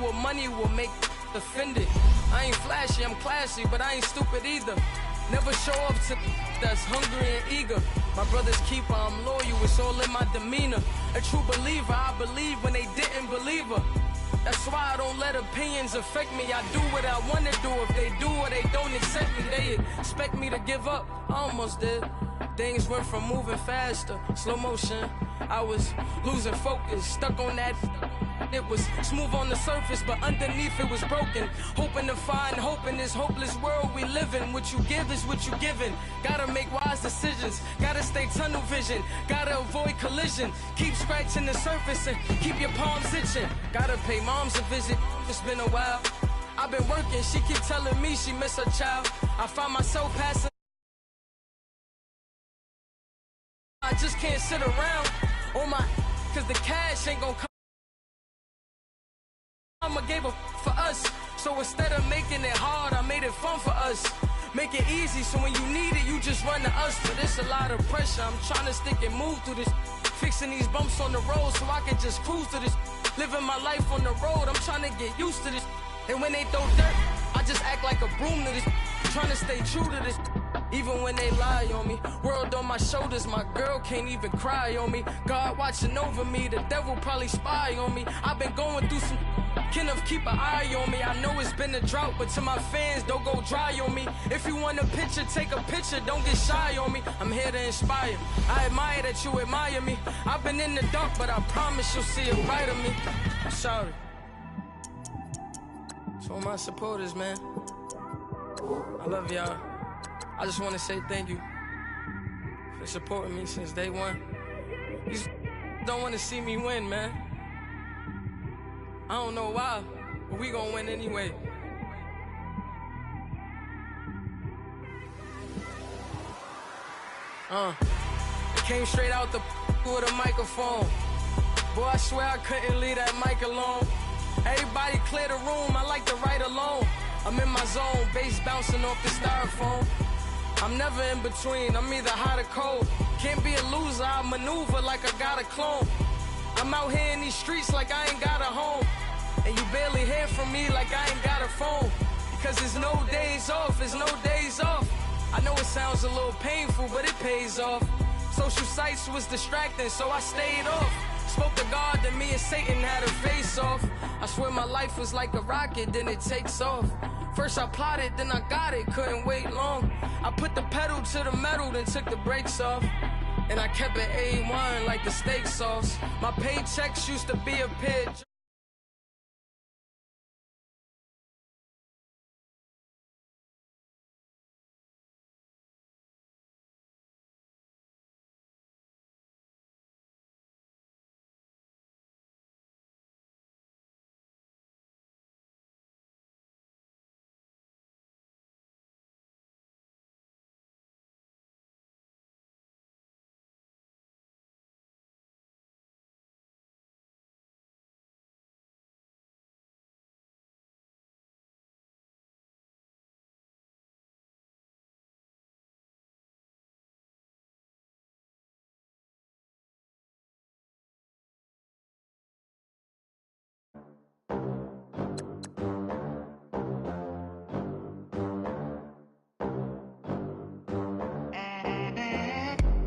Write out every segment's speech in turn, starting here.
what money will make offended. I ain't flashy, I'm classy, but I ain't stupid either. Never show up to that's hungry and eager. My brother's keeper, I'm loyal, it's all in my demeanor. A true believer, I believe when they didn't believe her. That's why I don't let opinions affect me. I do what I want to do. If they do or they don't accept me, they expect me to give up. I almost did. Things went from moving faster, slow motion. I was losing focus, stuck on that. It was smooth on the surface, but underneath it was broken. Hoping to find hope in this hopeless world we live in. What you give is what you given. Gotta make wise decisions. Gotta stay tunnel vision. Gotta avoid collision. Keep scratching the surface and keep your palms itching. Gotta pay moms a visit. It's been a while. I've been working. She keep telling me she miss her child. I find myself passing. I just can't sit around on my, cause the cash ain't gonna come. Mama gave a for us, so instead of making it hard, I made it fun for us. Make it easy, so when you need it, you just run to us. But it's a lot of pressure, I'm trying to stick and move through this. Fixing these bumps on the road so I can just cruise to this. Living my life on the road, I'm trying to get used to this. And when they throw dirt, I just act like a broom to this. Trying to stay true to this. Even when they lie on me, world on my shoulders, my girl can't even cry on me. God watching over me, the devil probably spy on me. I've been going through some, Kenneth keep an eye on me. I know it's been a drought, but to my fans, don't go dry on me. If you want a picture, take a picture, don't get shy on me. I'm here to inspire, I admire that you admire me. I've been in the dark, but I promise you'll see a bright of me. I'm sorry. To all my supporters, man, I love y'all. I just want to say thank you for supporting me since day one. You don't want to see me win, man. I don't know why, but we gonna win anyway. Came straight out the with a microphone. Boy, I swear I couldn't leave that mic alone. Everybody clear the room, I like to write alone. I'm in my zone, bass bouncing off the styrofoam. I'm never in between, I'm either hot or cold. Can't be a loser, I maneuver like I got a clone. I'm out here in these streets like I ain't got a home. And you barely hear from me like I ain't got a phone. Because there's no days off, there's no days off. I know it sounds a little painful, but it pays off. Social sites was distracting, so I stayed off. Spoke to God that me and Satan had a face off. I swear my life was like a rocket, then it takes off. First I plotted, then I got it, couldn't wait long. I put the pedal to the metal, then took the brakes off. And I kept it A1 like the steak sauce. My paychecks used to be a pitch.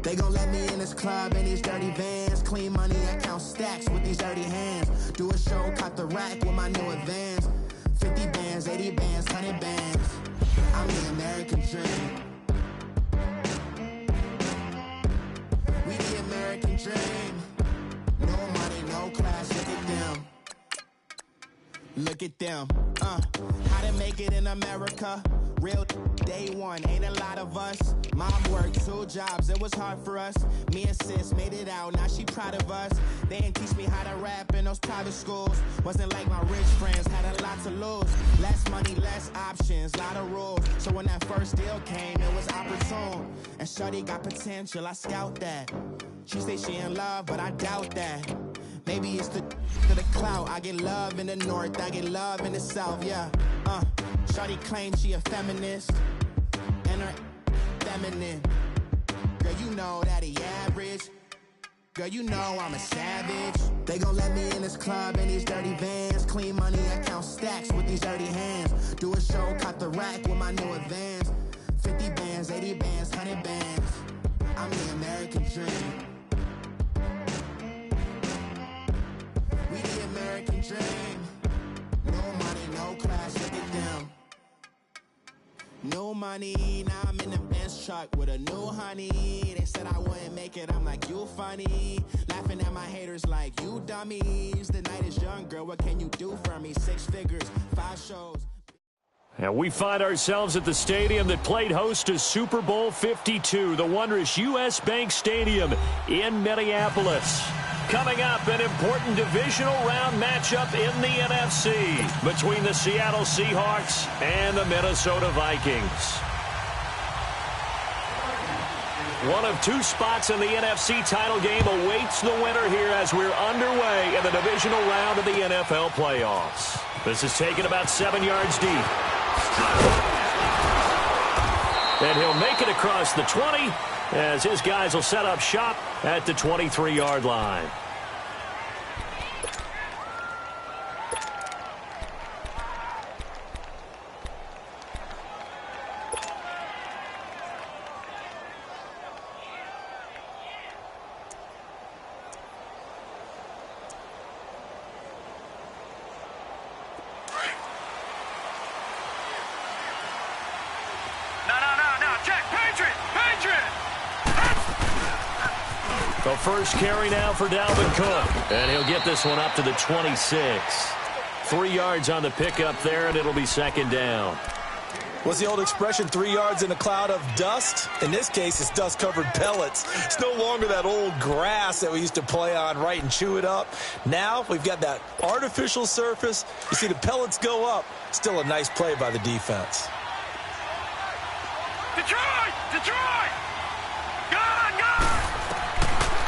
They gon' let me in this club in these dirty vans. Clean money, I count stacks with these dirty hands. Do a show, cop the rack with my new advance. 50 bands, 80 bands, 100 bands. I'm the American dream. We the American dream. No money, no class, look at them. Look at them, how to make it in America. Real day one, ain't a lot of us. Mom worked 2 jobs, it was hard for us. Me and sis made it out, now she proud of us. They didn't teach me how to rap in those private schools. Wasn't like my rich friends, had a lot to lose. Less money, less options, lot of rules. So when that first deal came, it was opportune. And shorty got potential, I scout that. She say she in love, but I doubt that. Maybe it's the clout. I get love in the north, I get love in the south, yeah. Shawty claims she a feminist, and her feminine. Girl, you know that he average. Girl, you know I'm a savage. They gon' let me in this club in these dirty vans. Clean money, I count stacks with these dirty hands. Do a show, cut the rack with my new advance. 50 bands, 80 bands, 100 bands. I'm the American dream. We the American dream. No money, no class, look at them. No money, now I'm in the Benz truck with a new honey. They said I wouldn't make it, I'm like, you funny. Laughing at my haters like, you dummies. The night is young, girl, what can you do for me? 6 figures, 5 shows. And we find ourselves at the stadium that played host to Super Bowl 52, the wondrous U.S. Bank Stadium in Minneapolis. Coming up, an important divisional round matchup in the NFC between the Seattle Seahawks and the Minnesota Vikings. One of 2 spots in the NFC title game awaits the winner here as we're underway in the divisional round of the NFL playoffs. This is taken about 7 yards deep. And he'll make it across the 20 as his guys will set up shop at the 23-yard line. The first carry now for Dalvin Cook. And he'll get this one up to the 26. 3 yards on the pickup there, and it'll be second down. What's the old expression, 3 yards in a cloud of dust? In this case, it's dust-covered pellets. It's no longer that old grass that we used to play on, right, and chew it up. Now we've got that artificial surface. You see the pellets go up. Still a nice play by the defense. Detroit! Detroit! Gone! Gone!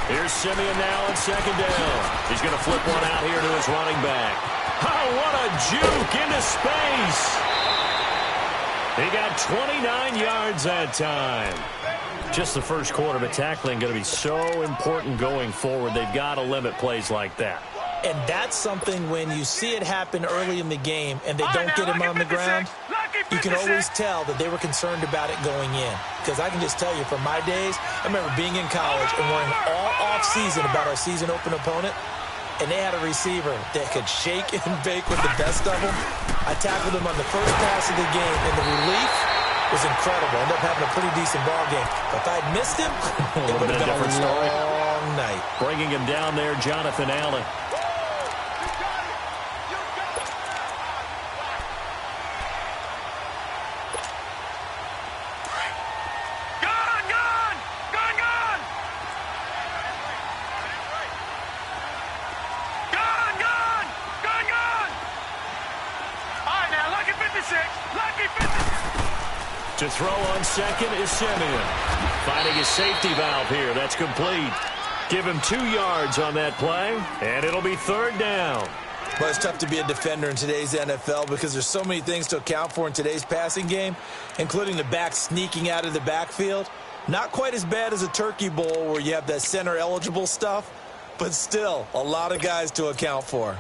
Here's Simeon now on second down. He's going to flip one out here to his running back. Oh, what a juke into space. He got 29 yards that time. Just the first quarter, but tackling going to be so important going forward. They've got to limit plays like that. And that's something when you see it happen early in the game and they don't get him on the ground, you can always tell that they were concerned about it going in. Because I can just tell you from my days, I remember being in college and worrying all off-season about our season open opponent, and they had a receiver that could shake and bake with the best of them. I tackled him on the first pass of the game, and the relief was incredible. Ended up having a pretty decent ball game. But if I'd missed him, it would have been a long night. Bringing him down there, Jonathan Allen. To throw on second is Simeon. Finding his safety valve here. That's complete. Give him 2 yards on that play, and it'll be third down. Well, it's tough to be a defender in today's NFL because there's so many things to account for in today's passing game, including the back sneaking out of the backfield. Not quite as bad as a turkey bowl where you have that center-eligible stuff, but still a lot of guys to account for.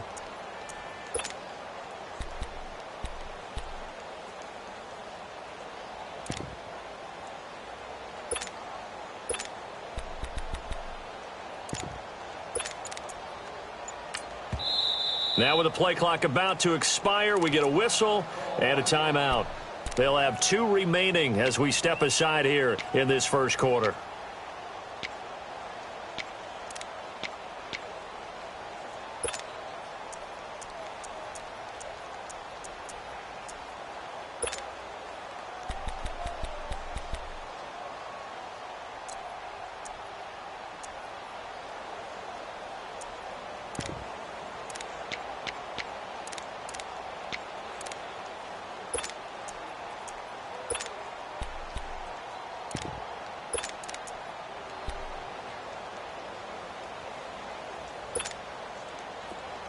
Now with the play clock about to expire, we get a whistle and a timeout. They'll have 2 remaining as we step aside here in this first quarter.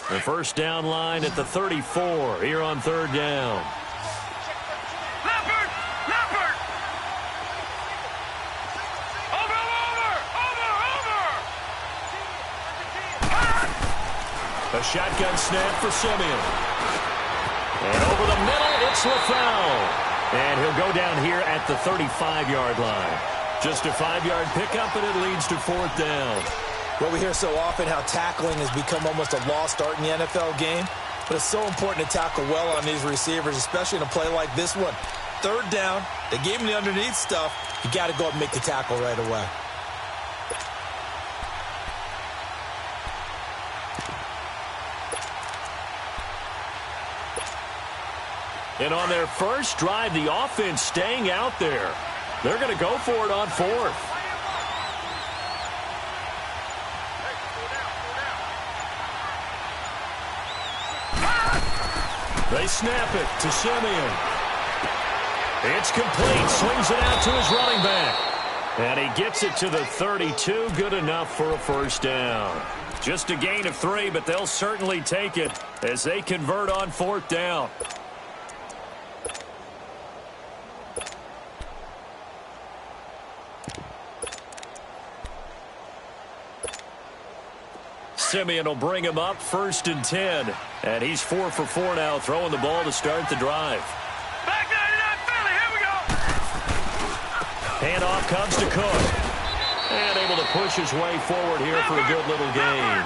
The first down line at the 34 here on third down. Leopard! Leopard! Over! A shotgun snap for Simeon. And over the middle, it's LaFau. And he'll go down here at the 35-yard line. Just a 5-yard pickup, and it leads to 4th down. Well, we hear so often how tackling has become almost a lost art in the NFL game. But it's so important to tackle well on these receivers, especially in a play like this one. 3rd down, they gave him the underneath stuff. You got to go up and make the tackle right away. And on their first drive, the offense staying out there. They're going to go for it on 4th. They snap it to Simeon. It's complete. Swings it out to his running back. And he gets it to the 32. Good enough for a 1st down. Just a gain of 3, but they'll certainly take it as they convert on 4th down. Simeon will bring him up 1st and 10. And he's 4 for 4 now, throwing the ball to start the drive. Back 99 Philly, here we go. Handoff comes to Cook. And able to push his way forward here for a good little gain.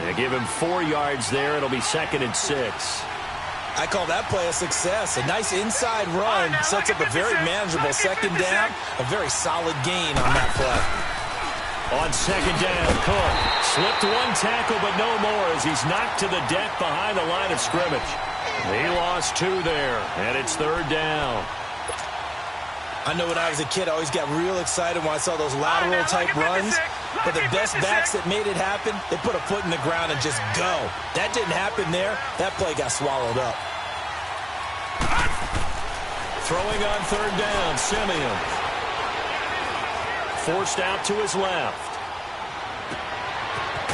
And give him 4 yards there. It'll be 2nd and 6. I call that play a success. A nice inside run sets up a very manageable 2nd down. A very solid gain on that play. On 2nd down, Cook slipped 1 tackle, but no more as he's knocked to the deck behind the line of scrimmage. He lost 2 there, and it's 3rd down. I know when I was a kid, I always got real excited when I saw those lateral-type runs. But the best backs that made it happen, they put a foot in the ground and just go. That didn't happen there. That play got swallowed up. Throwing on 3rd down, Simeon. Forced out to his left.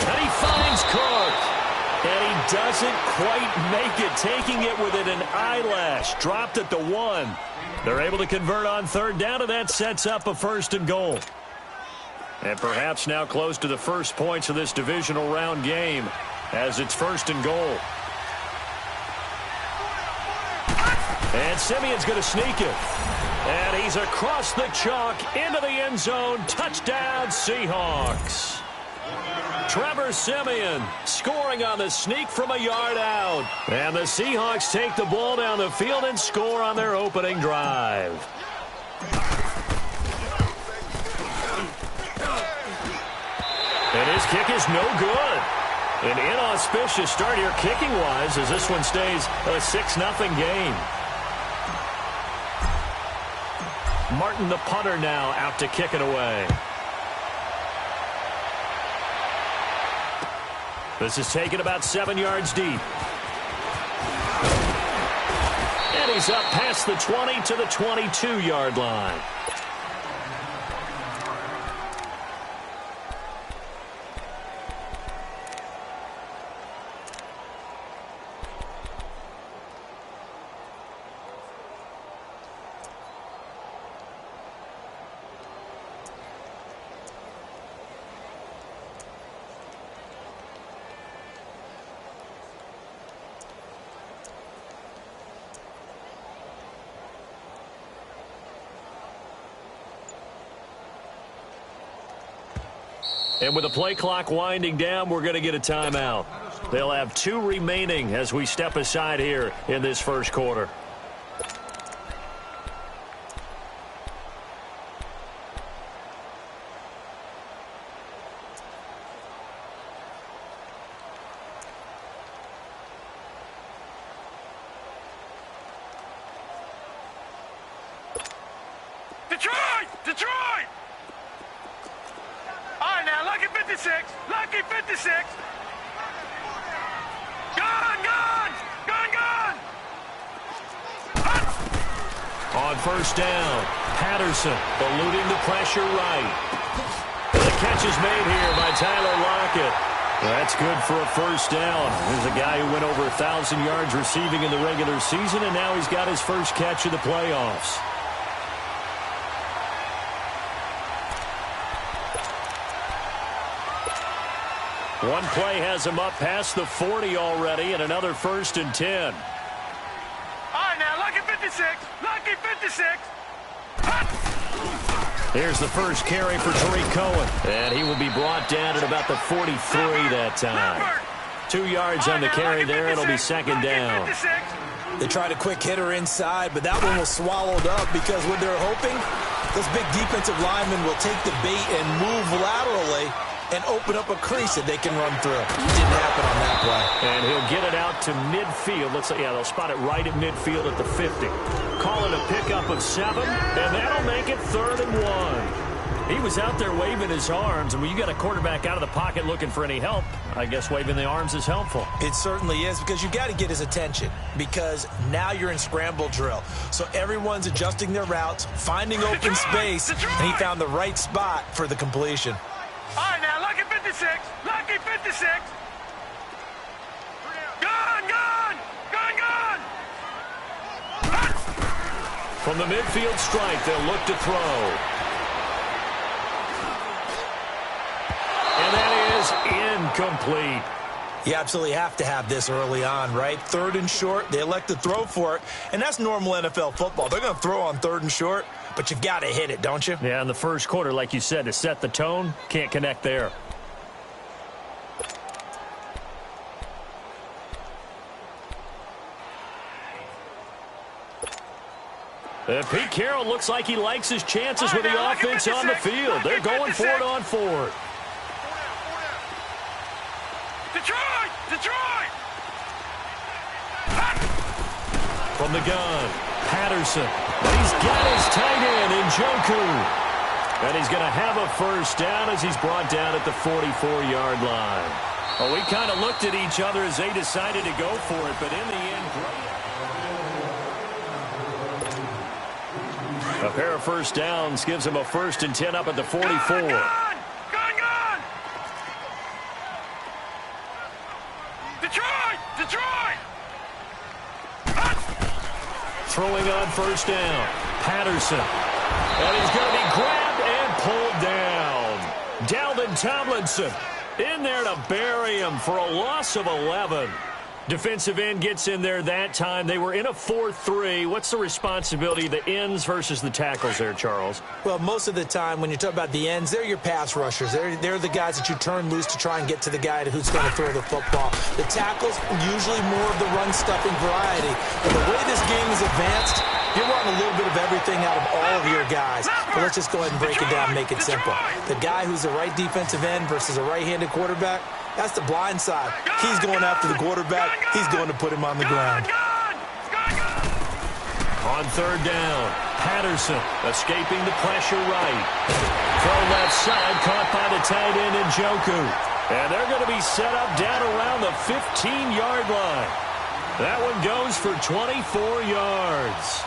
And he finds Cook. And he doesn't quite make it, taking it within an eyelash. Dropped at the 1. They're able to convert on 3rd down, and that sets up a 1st and goal. And perhaps now close to the first points of this divisional round game as it's 1st and goal. And Simeon's going to sneak it. And he's across the chalk into the end zone. Touchdown, Seahawks. Trevor Simeon scoring on the sneak from a yard out. And the Seahawks take the ball down the field and score on their opening drive. And his kick is no good. An inauspicious start here kicking-wise as this one stays a 6-0 game. Martin, the punter, now out to kick it away. This is taken about 7 yards deep. And he's up past the 20 to the 22-yard line. And with the play clock winding down, we're going to get a timeout. They'll have 2 remaining as we step aside here in this first quarter. Detroit! Detroit! All right, now, lucky 56. Lucky 56. Gun, gun! Gun, gun! On first down, Patterson eluding the pressure right. The catch is made here by Tyler Lockett. That's good for a first down. There's a guy who went over 1,000 yards receiving in the regular season, and now he's got his first catch of the playoffs. One play has him up past the 40 already, and another 1st and 10. All right, now, lucky 56. Lucky 56. Here's the first carry for Tariq Cohen, and he will be brought down at about the 43 that time. 2 yards on the carry there. It'll be 2nd down. They tried a quick hitter inside, but that one was swallowed up because what they're hoping, those big defensive linemen will take the bait and move laterally and open up a crease that they can run through. Didn't happen on that play. And he'll get it out to midfield. Looks like, yeah, they'll spot it right at midfield at the 50. Call it a pickup of 7, and that'll make it 3rd and 1. He was out there waving his arms, and when you got a quarterback out of the pocket looking for any help, I guess waving the arms is helpful. It certainly is, because you got to get his attention, because now you're in scramble drill. So everyone's adjusting their routes, finding open space, and he found the right spot for the completion. All right, now, lucky 56. Lucky 56. Gun, gun, gun, gun. From the midfield strike, they'll look to throw. And that is incomplete. You absolutely have to have this early on, right? 3rd and short, they elect to throw for it, and that's normal NFL football. They're going to throw on 3rd and short, but you've got to hit it, don't you? Yeah, in the first quarter, like you said, to set the tone, can't connect there. Pete Carroll looks like he likes his chances with the offense on the field. They're going for it on 4th. Detroit! Detroit! From the gun, Patterson. He's got his tight end in Njoku. And he's going to have a 1st down as he's brought down at the 44-yard line. Well, we kind of looked at each other as they decided to go for it, but in the end, a pair of 1st downs gives him a 1st and 10 up at the 44. Gun! Detroit! Detroit! Throwing on 1st down, Patterson. And he's going to be grabbed and pulled down. Dalvin Tomlinson in there to bury him for a loss of 11. Defensive end gets in there that time. They were in a 4-3. What's the responsibility of the ends versus the tackles there, Charles? Well, most of the time when you talk about the ends, they're your pass rushers. They're the guys that you turn loose to try and get to the guy who's going to throw the football. The tackles, usually more of the run-stuffing variety. But the way this game is advanced, you're wanting a little bit of everything out of all of your guys. But let's just go ahead and break it down and make it simple. The guy who's the right defensive end versus a right-handed quarterback, that's the blind side. He's going after the quarterback. He's going to put him on the ground. On 3rd down, Patterson escaping the pressure right. Throw left side, caught by the tight end in Njoku. And they're going to be set up down around the 15-yard line. That one goes for 24 yards.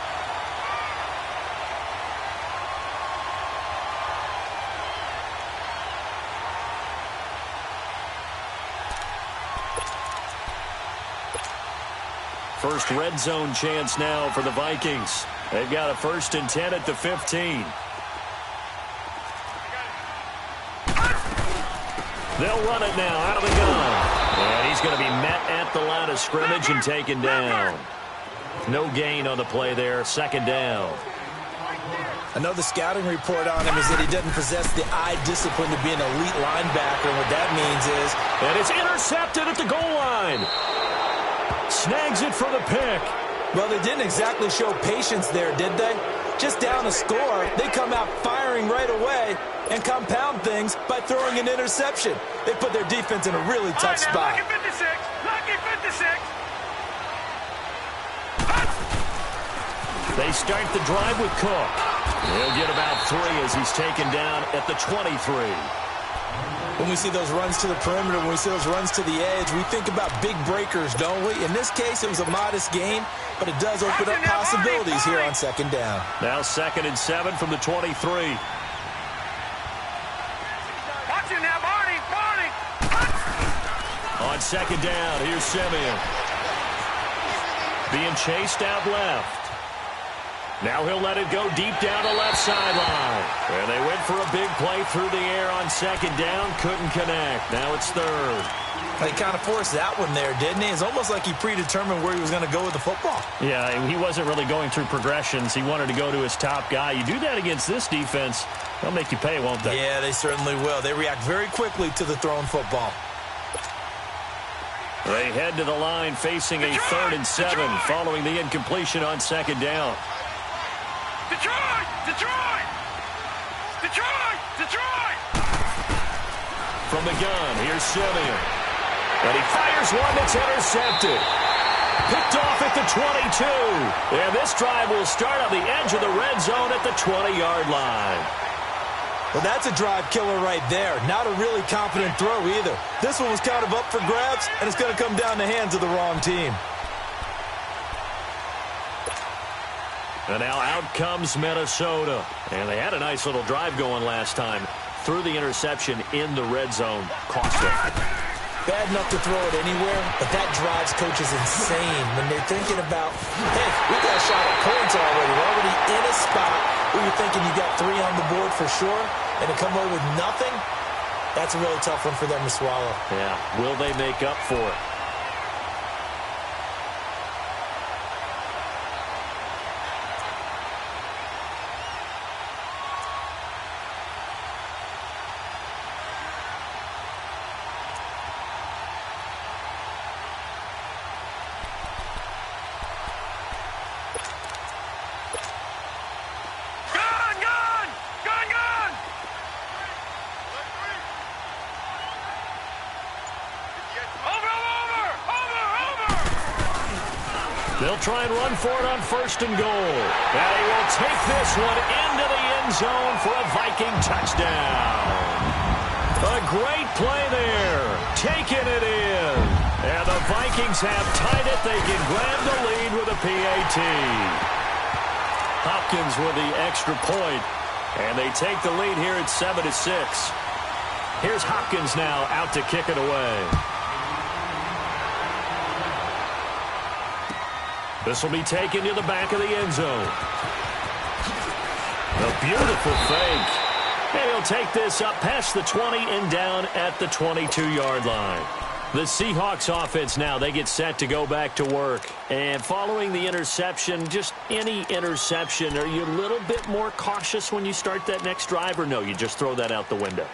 First red zone chance now for the Vikings. They've got a 1st and 10 at the 15. They'll run it now out of the gun. And he's going to be met at the line of scrimmage and taken down. No gain on the play there. 2nd down. Another scouting report on him is that he doesn't possess the eye discipline to be an elite linebacker. And what that means is... And it's intercepted at the goal line. Snags it for the pick. Well, they didn't exactly show patience there, did they? Just down a score, they come out firing right away and compound things by throwing an interception. They put their defense in a really tough spot. Lucky 56. Lucky 56. They start the drive with Cook. He'll get about 3 as he's taken down at the 23. When we see those runs to the perimeter, when we see those runs to the edge, we think about big breakers, don't we? In this case, it was a modest gain, but it does open up possibilities here on 2nd down. Now 2nd and 7 from the 23. Watch it now, Barney. Barney. On 2nd down, here's Simeon. Being chased out left. Now he'll let it go deep down the left sideline. And they went for a big play through the air on second down. Couldn't connect. Now it's third. He kind of forced that one there, didn't he? It's almost like he predetermined where he was going to go with the football. Yeah, he wasn't really going through progressions. He wanted to go to his top guy. You do that against this defense, they'll make you pay, won't they? Yeah, they certainly will. They react very quickly to the thrown football. They head to the line facing a 3rd and 7 following the incompletion on second down. Detroit! Detroit! Detroit! Detroit! From the gun, here's Simeon. And he fires one that's intercepted. Picked off at the 22. And this drive will start on the edge of the red zone at the 20-yard line. Well, that's a drive killer right there. Not a really confident throw either. This one was kind of up for grabs, and it's going to come down the hands of the wrong team. And now out comes Minnesota. And they had a nice little drive going last time. Threw the interception in the red zone. Cost it. Bad enough to throw it anywhere, but that drives coaches insane when they're thinking about, hey, we got a shot at points already. We're already in a spot where you're thinking you got 3 on the board for sure, and to come away with nothing, that's a really tough one for them to swallow. Yeah, will they make up for it? They'll try and run for it on 1st and goal. And he will take this one into the end zone for a Viking touchdown. A great play there. Taking it in. And the Vikings have tied it. They can grab the lead with a PAT. Hopkins with the extra point. And they take the lead here at 7-6. Here's Hopkins now out to kick it away. This will be taken to the back of the end zone. A beautiful fake. And he'll take this up past the 20 and down at the 22-yard line. The Seahawks offense now, they get set to go back to work. And following the interception, just any interception, are you a little bit more cautious when you start that next drive, or no, you just throw that out the window?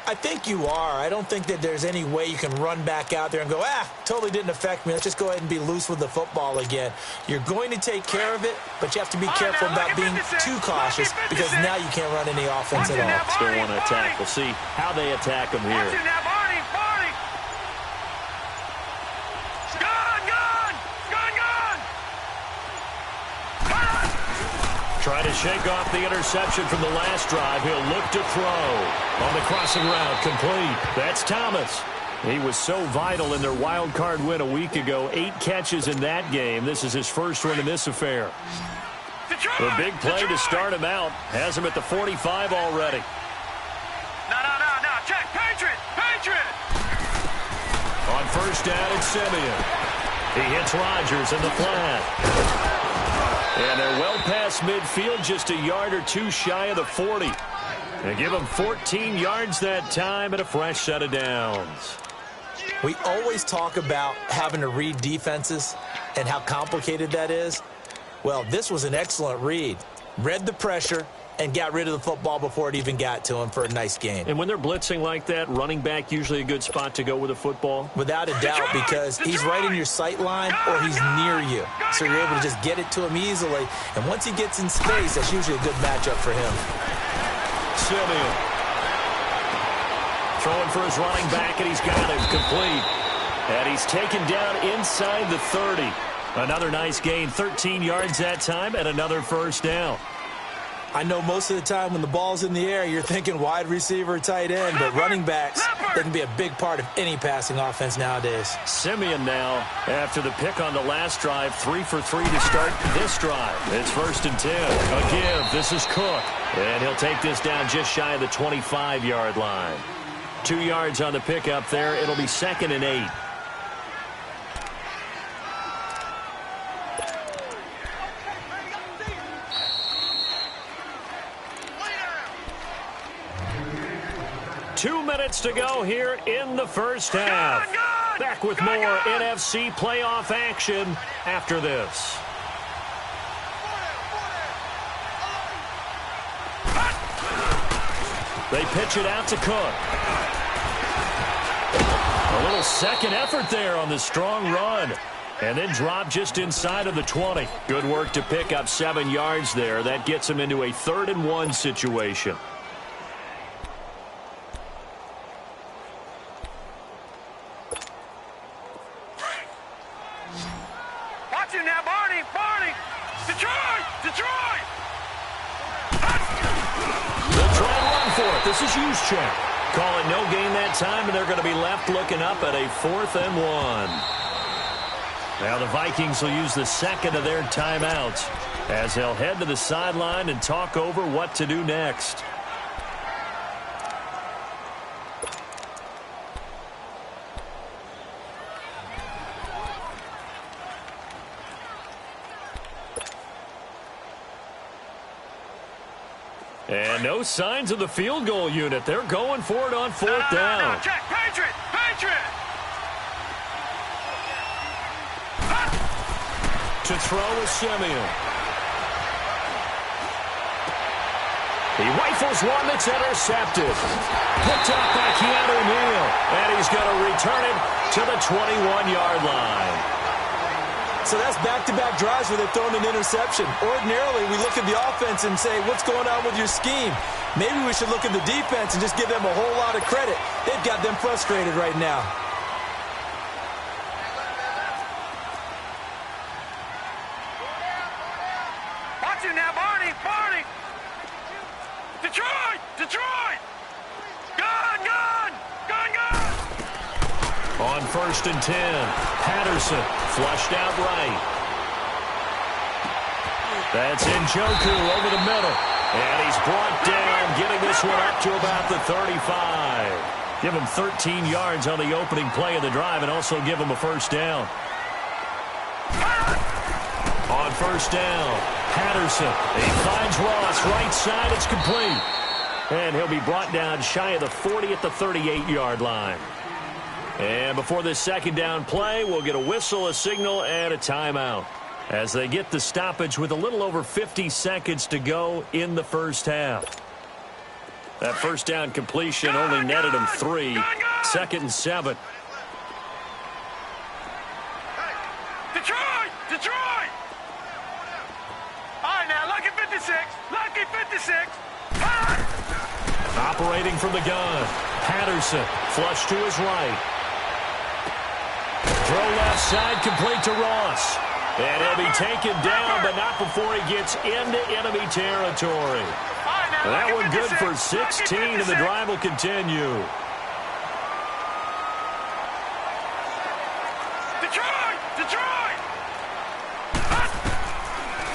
I think you are. I don't think that there's any way you can run back out there and go, totally didn't affect me. Let's just go ahead and be loose with the football again. You're going to take care of it, but you have to be careful about being too cautious because now you can't run any offense at all. Still want to attack. We'll see how they attack them here. Trying to shake off the interception from the last drive. He'll look to throw. On the crossing route, complete. That's Thomas. He was so vital in their wild card win a week ago. 8 catches in that game. This is his first one in this affair. A big play to start him out. Has him at the 45 already. No. Check. Patriot. On 1st down, it's Simeon. He hits Rodgers in the flat. And they're well past midfield, just a yard or 2 shy of the 40. And give them 14 yards that time and a fresh set of downs. We always talk about having to read defenses and how complicated that is. Well, this was an excellent read. Read the pressure and got rid of the football before it even got to him for a nice gain. And when they're blitzing like that, running back usually a good spot to go with a football? Without a doubt, because he's right in your sight line or he's near you. So you're able to just get it to him easily. And once he gets in space, that's usually a good matchup for him. Simeon. Throwing for his running back, and he's got him complete. And he's taken down inside the 30. Another nice gain, 13 yards that time, and another first down. I know most of the time when the ball's in the air, you're thinking wide receiver, tight end, but running backs, they can be a big part of any passing offense nowadays. Simeon now, after the pick on the last drive, 3 for 3 to start this drive. It's 1st and 10. A give. This is Cook. And he'll take this down just shy of the 25-yard line. 2 yards on the pickup there. It'll be 2nd and 8. 2 minutes to go here in the first half. Back with more NFC playoff action after this. They pitch it out to Cook. A little second effort there on the strong run. And then drop just inside of the 20. Good work to pick up 7 yards there. That gets him into a 3rd and 1 situation. Watch him now, Barney! Barney! Detroit! Detroit! They'll try and run for it. This is Juszczyk. Call it no gain that time, and they're going to be left looking up at a 4th and 1. Now the Vikings will use the second of their timeouts as they'll head to the sideline and talk over what to do next. And no signs of the field goal unit. They're going for it on 4th down. No, check. Patriot! Patriot! To throw is Simeon. He rifles one that's intercepted. Picked up by Keanu Neal. And he's going to return it to the 21-yard line. So that's back-to-back drives where they've thrown an interception. Ordinarily, we look at the offense and say, what's going on with your scheme? Maybe we should look at the defense and just give them a whole lot of credit. They've got them frustrated right now. Watch him now, Barney! Barney! Detroit! Detroit! Gun! Gun! Gun! Gun! On 1st and 10, Patterson flushed out right. That's Njoku over the middle. And he's brought down, getting this one up to about the 35. Give him 13 yards on the opening play of the drive and also give him a 1st down. On 1st down, Patterson. He finds Ross right side. It's complete. And he'll be brought down shy of the 40 at the 38-yard line. And before this 2nd down play, we'll get a whistle, a signal, and a timeout as they get the stoppage with a little over 50 seconds to go in the first half. That 1st down completion only netted him 3. 2nd and 7. Detroit! Detroit! All right, now, lucky 56. Lucky 56. Operating from the gun. Patterson, flush to his right. Throw left side, complete to Ross. And he'll be taken down, but not before he gets into enemy territory. And that one good for 16, and the drive will continue. Detroit! Detroit!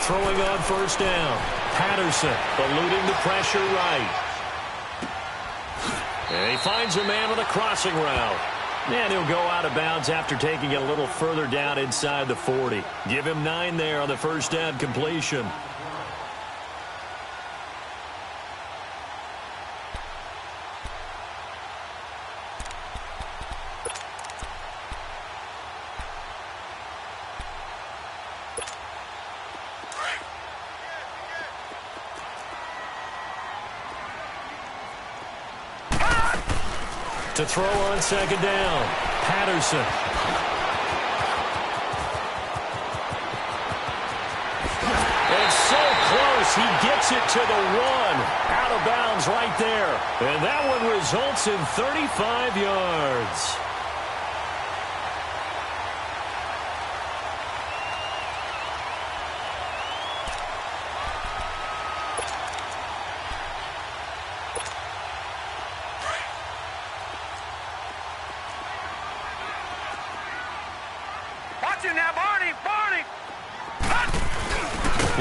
Throwing on 1st down. Patterson eluding the pressure right. And he finds a man on the crossing route. And he'll go out of bounds after taking it a little further down inside the 40. Give him 9 there on the 1st down completion. To throw on 2nd down, Patterson. It's so close, he gets it to the 1. Out of bounds right there. And that one results in 35 yards. Now, Barney! Barney!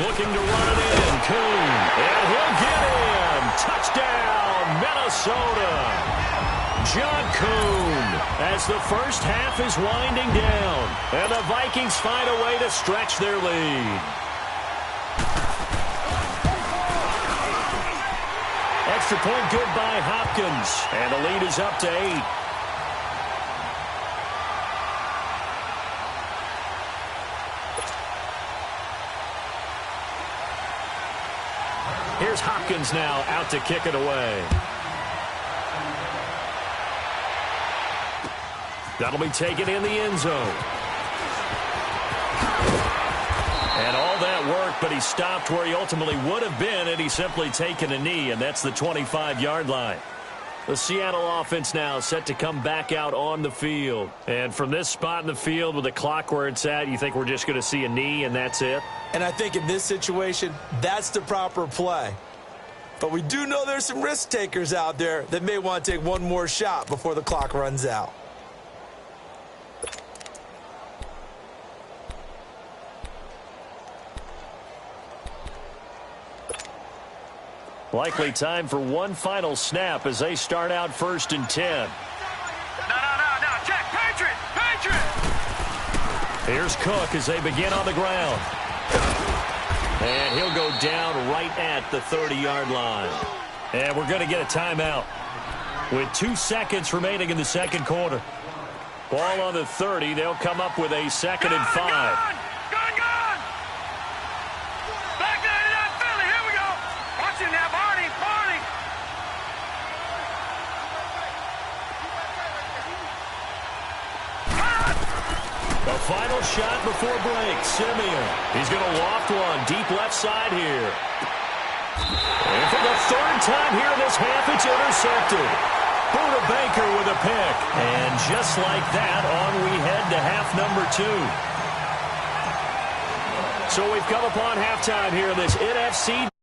Looking to run it in. Kuhn. And he'll get in. Touchdown, Minnesota. John Kuhn as the first half is winding down. And the Vikings find a way to stretch their lead. That's Extra point good by Hopkins. And the lead is up to 8. Here's Hopkins now out to kick it away. That'll be taken in the end zone. And all that work, but he stopped where he ultimately would have been had he simply taken a knee, and that's the 25-yard line. The Seattle offense now set to come back out on the field. And from this spot in the field with the clock where it's at, you think we're just going to see a knee and that's it? And I think in this situation, that's the proper play. But we do know there's some risk takers out there that may want to take one more shot before the clock runs out. Likely time for one final snap as they start out 1st and 10. No, check, Patriot! Here's Cook as they begin on the ground. And he'll go down right at the 30-yard line. And we're going to get a timeout with 2 seconds remaining in the second quarter. Ball on the 30. They'll come up with a 2nd and 5. Gone! Back there to that Philly. Here we go. Watch it now, Barney. A final shot before break. Simeon. He's going to loft one deep left side here. And for the 3rd time here in this half, it's intercepted. Buda Baker with a pick. And just like that, on we head to half number 2. So we've come upon halftime here in this NFC